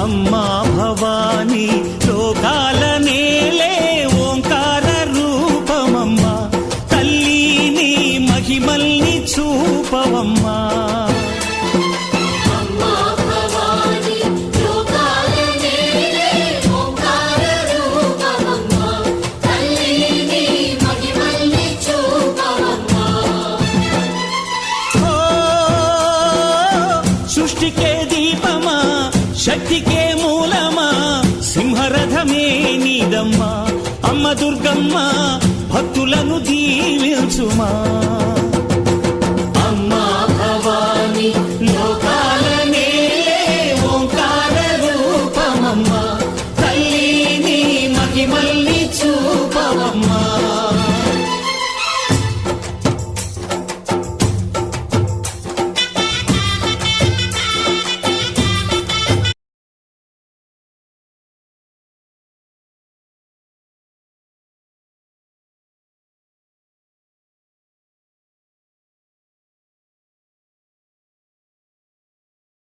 అమ్మా భవానీ లోకాల నేలే ఓంకార రూపమమ్మా, తల్లి నీ మహిమల్ని చూపవమ్మా. సృష్టికే దీపమా, శక్తికే మూలమా, సింహరథమే నీదమ్మా. అమ్మ దుర్గమ్మ భక్తులను దీవించుమా.